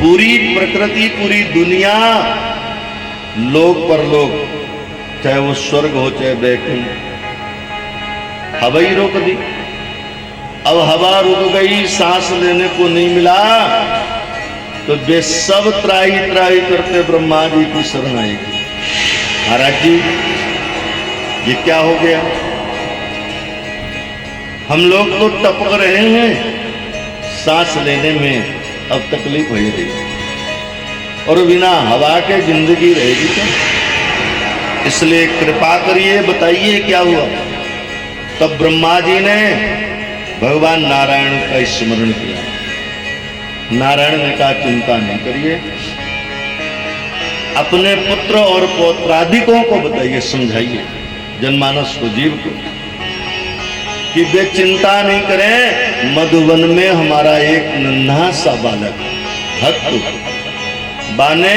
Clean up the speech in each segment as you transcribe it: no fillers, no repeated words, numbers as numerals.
पूरी प्रकृति, पूरी दुनिया, लोक परलोक, चाहे वो स्वर्ग हो चाहे वैकुंठ, हवा ही रोक दी। अब हवा रुक गई, सांस लेने को नहीं मिला, तो वे सब त्राही त्राही करते ब्रह्मा जी की शरण आएगी। महाराज जी ये क्या हो गया? हम लोग तो टपक रहे हैं, सांस लेने में अब तकलीफ हो रही, और बिना हवा के जिंदगी रहेगी क्या? इसलिए कृपा करिए, बताइए क्या हुआ। तब ब्रह्मा जी ने भगवान नारायण का स्मरण किया। नारायण ने कहा चिंता नहीं करिए, अपने पुत्र और पौत्रादिकों को बताइए, समझाइए जनमानस को, जीव को, कि वे चिंता नहीं करें। मधुवन में हमारा एक नन्हा सा बालक भक्त बाने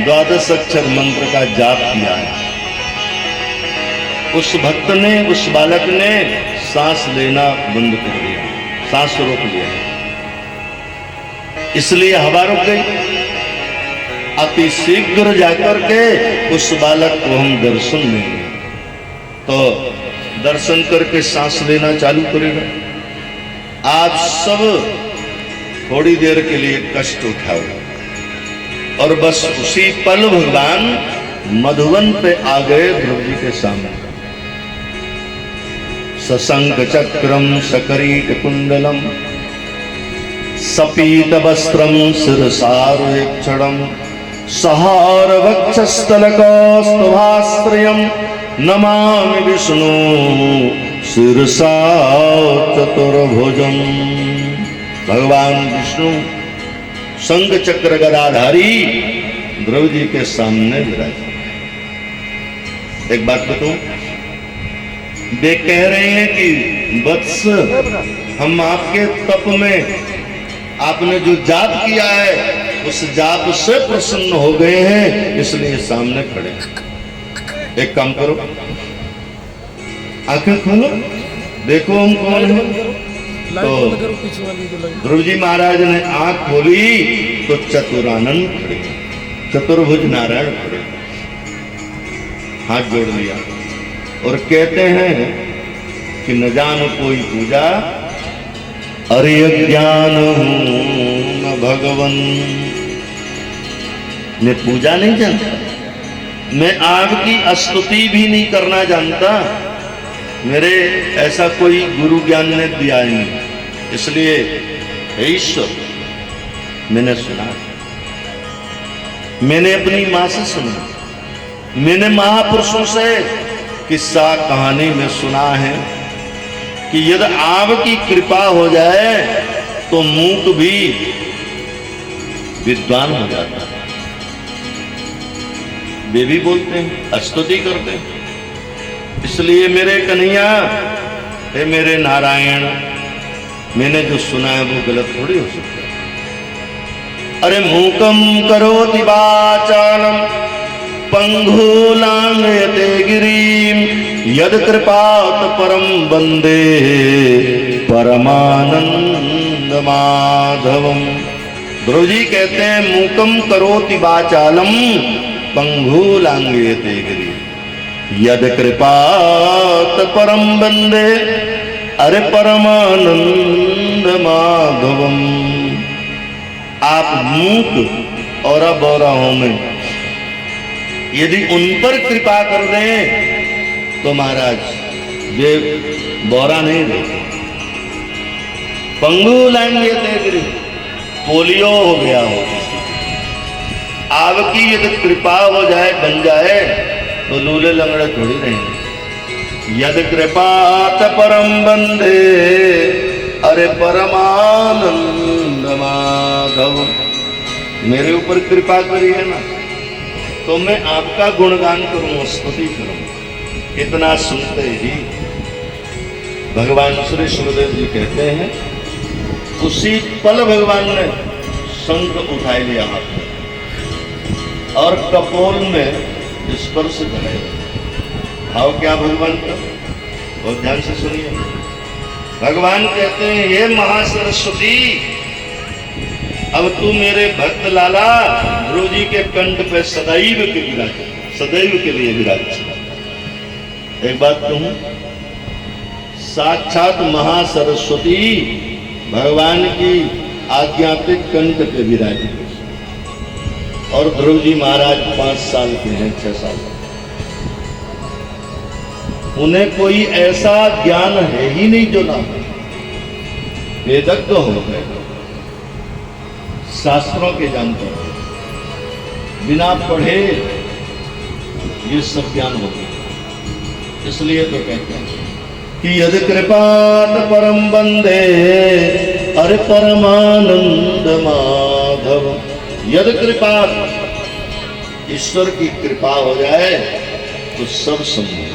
12 अक्षर मंत्र का जाप किया है। उस भक्त ने, उस बालक ने सांस लेना बंद कर दिया, सांस रोक लिया, इसलिए हवा रुक गई। अति शीघ्र जाकर के उस बालक को हम दर्शन देंगे, तो दर्शन करके सांस लेना चालू करेगा। आप सब थोड़ी देर के लिए कष्ट उठाओ, और बस उसी पल भगवान मधुवन पे आ गए ध्रुव जी के सामने। सशंख चक्रम सकरीट कुंडलम सपीत वस्त्रम शिरसारुक्षणम सहार वक्षस्थलकौस्तुभाश्रयम् नमामि विष्णु शिरसा चतुर्भुजम्। भगवान विष्णु शंख चक्र गदाधारी ध्रुव जी के सामने विराजे। एक बात बताऊं, वे कह रहे हैं कि वत्स, हम आपके तप में आपने जो जाप किया है उस जाप से प्रसन्न हो गए हैं, इसलिए सामने खड़े। एक काम करो, आंखें खोलो, देखो हम कौन हैं। तो ध्रुव जी महाराज ने आंख खोली तो चतुरानंद खड़े, चतुर्भुज नारायण खड़े, हाथ जोड़ लिया और कहते हैं कि न जानो कोई पूजा, अरे अज्ञान हूं न भगवन। मैं पूजा नहीं जानता, मैं आपकी स्तुति भी नहीं करना जानता, मेरे ऐसा कोई गुरु ज्ञान ने दिया ही नहीं। इसलिए हे ईश्वर, मैंने सुना, मैंने अपनी मां से सुना, मैंने महापुरुषों से किस्सा कहानी में सुना है कि यदि आपकी कृपा हो जाए तो मूक भी विद्वान हो जाता है। वे भी बोलते हैं, स्तुति करते हैं। इसलिए मेरे कन्हैया, हे मेरे नारायण, मैंने जो सुना है वो गलत थोड़ी हो सकता है। अरे मूकम करोति वाचालम पंगुलांगयते गिरीम यद कृपात परम वंदे परमानंद माधवम। ध्रुव जी कहते हैं मूकम करोति वाचालम पंगुलांगयते गिरीम यद कृपात परम वंदे, अरे परमानंद माधवम। आप मूक और बौराहों में यदि उन पर कृपा कर दें तो महाराज ये बौरा नहीं देते। पंगुलांगयते गिरीम, पोलियो हो गया हो, आपकी यदि कृपा हो जाए, बन जाए, तो लूले लंगड़े थोड़ी रहेंगे। यद कृपात परम बंधे, अरे परमानंद माधव। मेरे ऊपर कृपा करिए ना, तो मैं आपका गुणगान करूंगा, स्तुति करूंगा। इतना सुनते ही भगवान श्री सुखदेव जी कहते हैं, उसी पल भगवान ने शंख उठा लिया हाथ में और कपोल में स्पर्श कराया। भाव क्या भगवान का, बहुत ध्यान से सुनिए। भगवान कहते हैं, हे महासरस्वती, अब तू मेरे भक्त लाला ध्रुव जी के कंठ पे सदैव के विराज, सदैव के लिए विराज। एक बात कहूं, साक्षात महासरस्वती भगवान की आज्ञा पे कंठ पे विराजी, और ध्रुव जी महाराज 5 साल के हैं, 6 साल। उन्हें कोई ऐसा ज्ञान है ही नहीं जो ना वेदज्ञ हो गए, शास्त्रों के जानते हैं, बिना पढ़े ये सब ज्ञान हो गया। इसलिए तो कहते हैं कि यदि कृपात परम बंदे अरे परमानंद माधव। यदि कृपात ईश्वर की कृपा हो जाए तो सब संभव।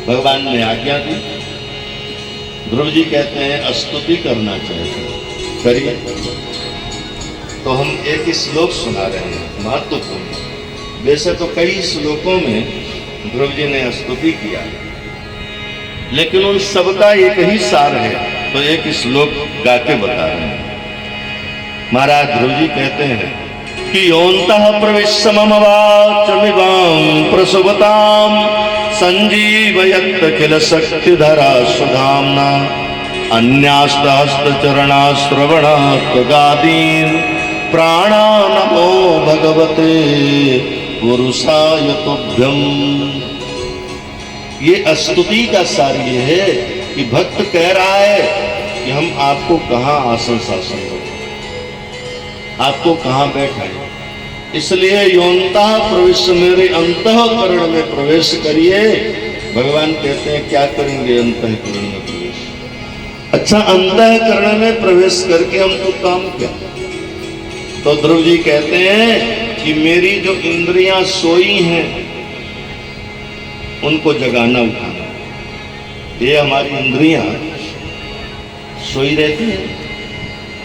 भगवान ने आज्ञा दी, ध्रुव जी कहते हैं स्तुति करना चाहिए, करिए। तो हम एक श्लोक सुना रहे हैं महत्वपूर्ण। वैसे तो कई श्लोकों में ध्रुव जी ने स्तुति किया, लेकिन उन सबका एक ही सार है, तो एक श्लोक गा के बता रहे हैं। महाराज ध्रुव जी कहते हैं कि योऽन्तः प्रविश्य मम वाचमिमां प्रसुवतां संजीवयत् किल शक्तिधरा सुधाम्ना अन्यास्तहस्तचरणाश्रवणात्मगादीन् प्राणानमो भगवते पुरुषाय तुभ्यम्। ये स्तुति का सार ये है कि भक्त कह रहा है कि हम आपको कहाँ आसन शासन करें, आपको कहाँ बैठाएं, इसलिए योऽन्तः प्रविश्य मेरे अंतःकरण में प्रवेश करिए। भगवान कहते हैं क्या करेंगे अंतःकरण में प्रवेश? अच्छा, अंतःकरण में प्रवेश करके हमको काम क्या? तो ध्रुव जी कहते हैं कि मेरी जो इंद्रियां सोई हैं उनको जगाना उठाना। ये हमारी इंद्रियां सोई रहती हैं।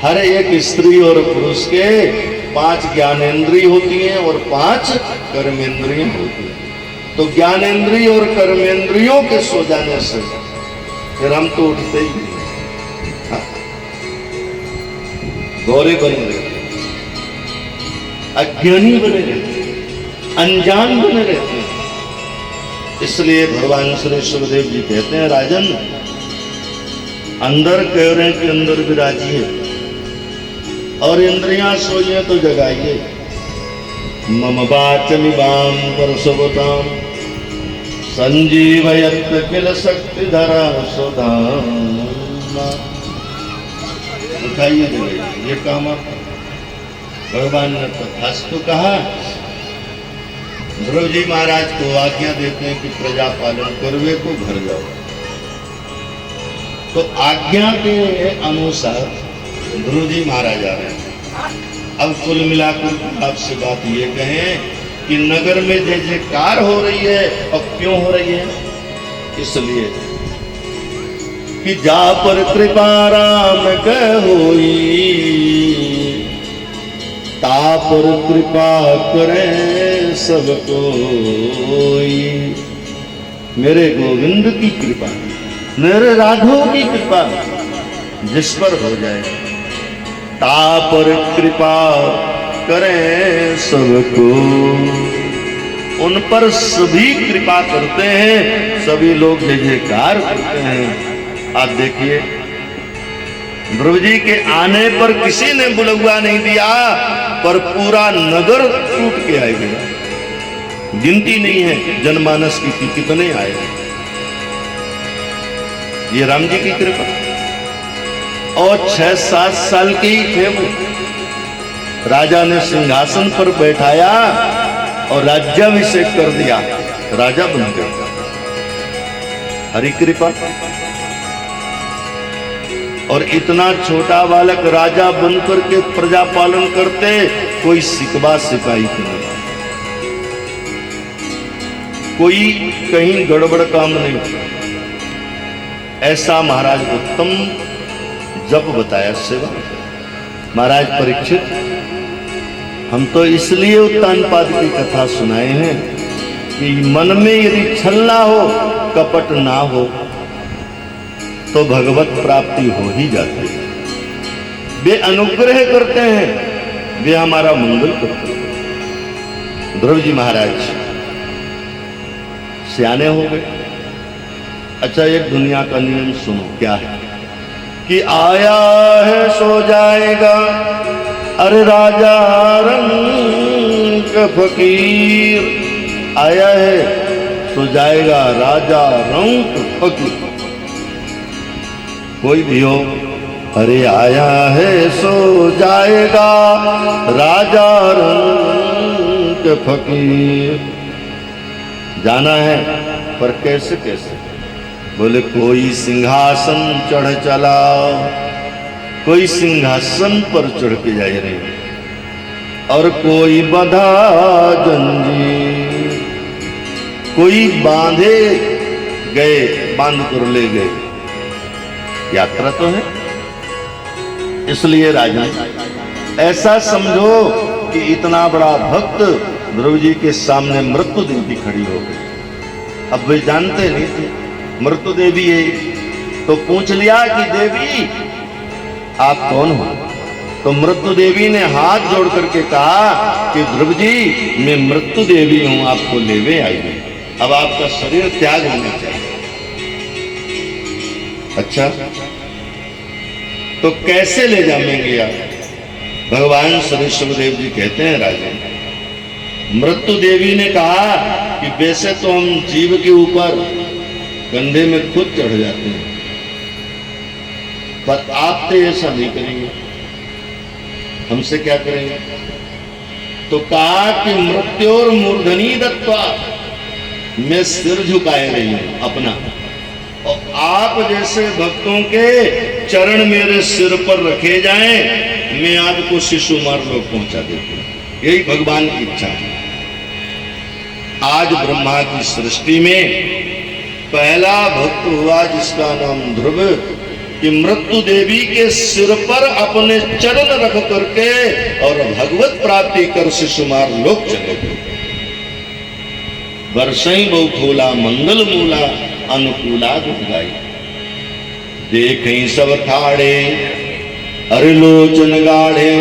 हर एक स्त्री और पुरुष के 5 ज्ञानेंद्रिय होती हैं और 5 कर्मेंद्रिय होती हैं। तो ज्ञानेंद्रिय और कर्मेंद्रियों के सो जाने से फिर हम तो उठते ही नहीं, गौरे बने रहते, अज्ञानी बने रहते, अनजान बने रहते हैं। इसलिए भगवान श्री सुखदेव जी कहते हैं राजन, अंदर कह रहे हैं कि अंदर विराजिए, और इंद्रियां सोइए तो जगाइए। मम वाचमिमां परसुवतां संजीवयत् किल शक्तिधरा सुधाम्ना। उठाइए जगाइए, ये काम आप। भगवान ने तथास्तु कहा। ध्रुव जी महाराज को आज्ञा देते हैं कि प्रजा पालन करवे को घर जाओ। तो आज्ञा के अनुसार ध्रुव जी महाराज आ रहे हैं। अब कुल मिलाकर आपसे बात ये कहें कि नगर में जय जयकार हो रही है, और क्यों हो रही है? इसलिए कि जा पर कृपा राम कह होई, ता पर कृपा करे सब कोई। मेरे गोविंद की कृपा, मेरे राघव की कृपा जिस पर हो जाए, ता पर कृपा करें सबको। उन पर सभी कृपा करते हैं, सभी लोग जय जयकार करते हैं। आप देखिए ध्रुव जी के आने पर किसी ने बुलगुआ नहीं दिया, पर पूरा नगर टूट के आए गया। गिनती नहीं है जनमानस की कि कितने आए हैं। ये राम जी की कृपा। और 6-7 साल के ही थे वो, राजा ने सिंहासन पर बैठाया और राज्याभिषेक कर दिया, राजा बन गया। हरि कृपा। और इतना छोटा बालक राजा बनकर के प्रजा पालन करते, कोई सिकवा सिपाही की नहीं, कोई कहीं गड़बड़ काम नहीं। ऐसा महाराज उत्तम जब बताया सेवा। महाराज परीक्षित, हम तो इसलिए उत्तानपाद की कथा सुनाए हैं कि मन में यदि छल ना हो, कपट ना हो, तो भगवत प्राप्ति हो ही जाती है। वे अनुग्रह करते हैं, वे हमारा मंगल करते हैं। ध्रुव जी महाराज सियाने हो गए। अच्छा, एक दुनिया का नियम सुनो, क्या है कि आया है सो जाएगा, अरे राजा रंग फकीर। आया है सो जाएगा, राजा रंग फकीर। कोई भी हो, अरे आया है सो जाएगा, राजा रंग फकीर। जाना है, पर कैसे कैसे? बोले कोई सिंहासन चढ़ चला, कोई सिंहासन पर चढ़ के जा रहे, और कोई बंधा जंजीर, कोई बांधे गए, बांध कर ले गए। यात्रा तो है। इसलिए राजन ऐसा समझो कि इतना बड़ा भक्त ध्रुव जी के सामने मृत्यु देवी खड़ी हो गई। अब वे जानते नहीं थे मृत्यु देवी है, तो पूछ लिया कि देवी आप कौन हो? तो मृत्यु देवी ने हाथ जोड़ करके कहा कि ध्रुव जी मैं मृत्यु देवी हूं, आपको लेवे आई हूं, अब आपका शरीर त्याग होना चाहिए। अच्छा, तो कैसे ले जाएंगे आप? भगवान श्री सुखदेव जी कहते हैं राजन, मृत्यु देवी ने कहा कि वैसे तो हम जीव के ऊपर कंधे में खुद चढ़ जाते हैं, पर आप तो ऐसा नहीं करेंगे, हमसे क्या करेंगे? तो कहा कि मृत्योर मूर्धनी दत्वा, मैं सिर झुकाए रही हूं अपना, और आप जैसे भक्तों के चरण मेरे सिर पर रखे जाएं, मैं आपको शिशुमार लोग पहुंचा देती हूं। यही भगवान की इच्छा है। आज ब्रह्मा की सृष्टि में पहला भक्त हुआ जिसका नाम ध्रुव, कि मृत्यु देवी के सिर पर अपने चरण रख करके और भगवत प्राप्ति कर शिशुमार लोग चले गए। वर्षई बहु खोला मंगल मूला, अनुकूला गुण गाई। देखें सब ठाड़े, अरे लोचन गाढ़े,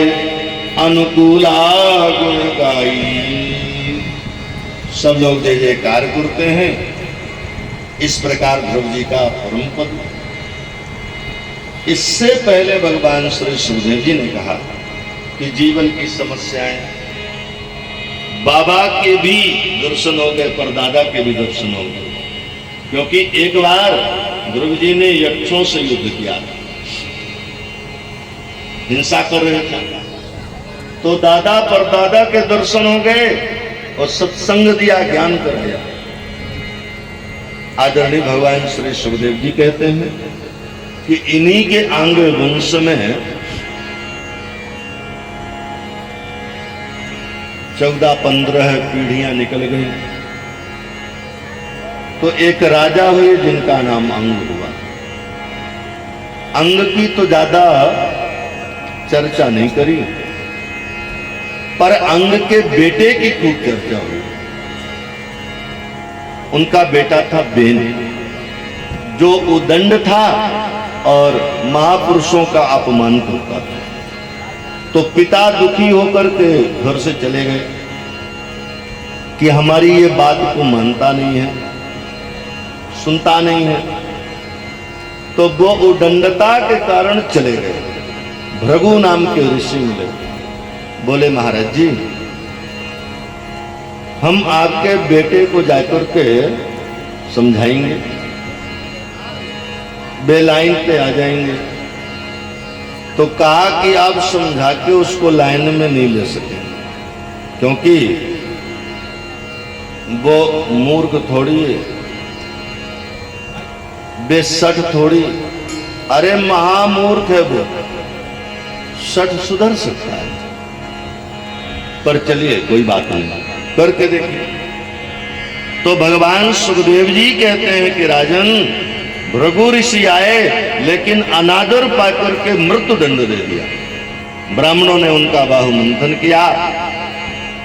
अनुकूला गुण गाई। सब लोग जय जयकार करते हैं। इस प्रकार ध्रुव जी का परम पद। इससे पहले भगवान श्री सुखदेव जी ने कहा कि जीवन की समस्याएं, बाबा के भी दर्शन हो गए, परदादा के भी दर्शन हो गए, क्योंकि एक बार ध्रुव जी ने यक्षों से युद्ध किया, हिंसा कर रहे थे, तो दादा परदादा के दर्शन हो गए और सत्संग दिया, ज्ञान कर दिया। आदरणीय भगवान श्री सुखदेव जी कहते हैं कि इन्हीं के अंग वंश में 14-15 पीढ़ियां निकल गई, तो एक राजा हुए जिनका नाम अंग हुआ। अंग की तो ज्यादा चर्चा नहीं करी, पर अंग के बेटे की खूब चर्चा हुई। उनका बेटा था बेन, जो उदंड था और महापुरुषों का अपमान करता था। तो पिता दुखी होकर के घर से चले गए कि हमारी ये बात को मानता नहीं है, सुनता नहीं है। तो वो उदंडता के कारण चले गए। भृगु नाम के ऋषि मिले, बोले महाराज जी हम आपके बेटे को जाकर के समझाएंगे, बेलाइन पे आ जाएंगे। तो कहा कि आप समझा के उसको लाइन में नहीं ले सके, क्योंकि वो मूर्ख थोड़ी है, बेसठ थोड़ी, अरे महामूर्ख है वो, सठ सुधर सकता है। पर चलिए कोई बात नहीं, करके देखिए। तो भगवान सुखदेव जी कहते हैं कि राजन भृगु ऋषि आए, लेकिन अनादर पाकर के मृत्यु दंड दे दिया। ब्राह्मणों ने उनका बाहु मंथन किया,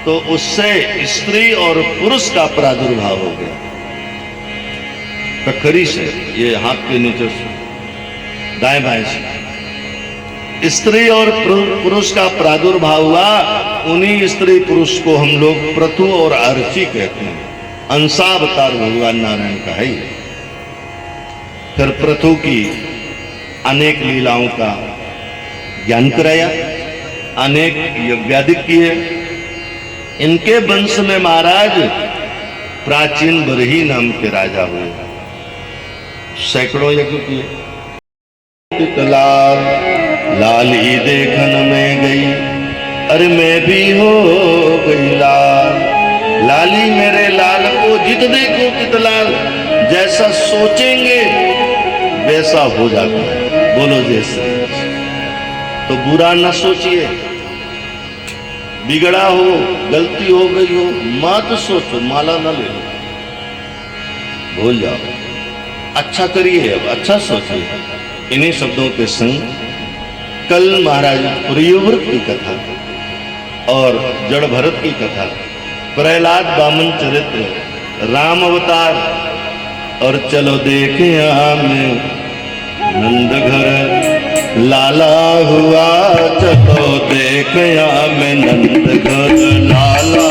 तो उससे स्त्री और पुरुष का प्रादुर्भाव हो गया। कखरी से, ये हाथ के नीचे से, दाएं बाएं से। स्त्री और पुरुष का प्रादुर्भाव हुआ, उन्हीं स्त्री पुरुष को हम लोग प्रथु और अर्ची कहते हैं। अंशावतार भगवान नारायण का है। फिर प्रथु की अनेक लीलाओं का ज्ञान कराया, अनेक यज्ञादिक किए। इनके वंश में महाराज प्राचीन बरही नाम के राजा हुए, सैकड़ों यज्ञ किए। लाल लाली देखन में गई, अरे मैं भी हो गई लाल। लाली मेरे लाल को जित देखो तित लाल, जैसा सोचेंगे वैसा हो जाता है। बोलो जैसे, तो बुरा न सोचिए, बिगड़ा हो, गलती हो गई हो, मत सोचो, माला न ले लो, भूल जाओ। अच्छा करिए, अब अच्छा सोचिए। इन्हीं शब्दों के संग कल महाराज प्रियव्रत की कथा और जड़ भरत की कथा, प्रहलाद वामन चरित्र, राम अवतार, और चलो देखे हमें नंद घर लाला हुआ। चलो देखे हमें नंद घर लाला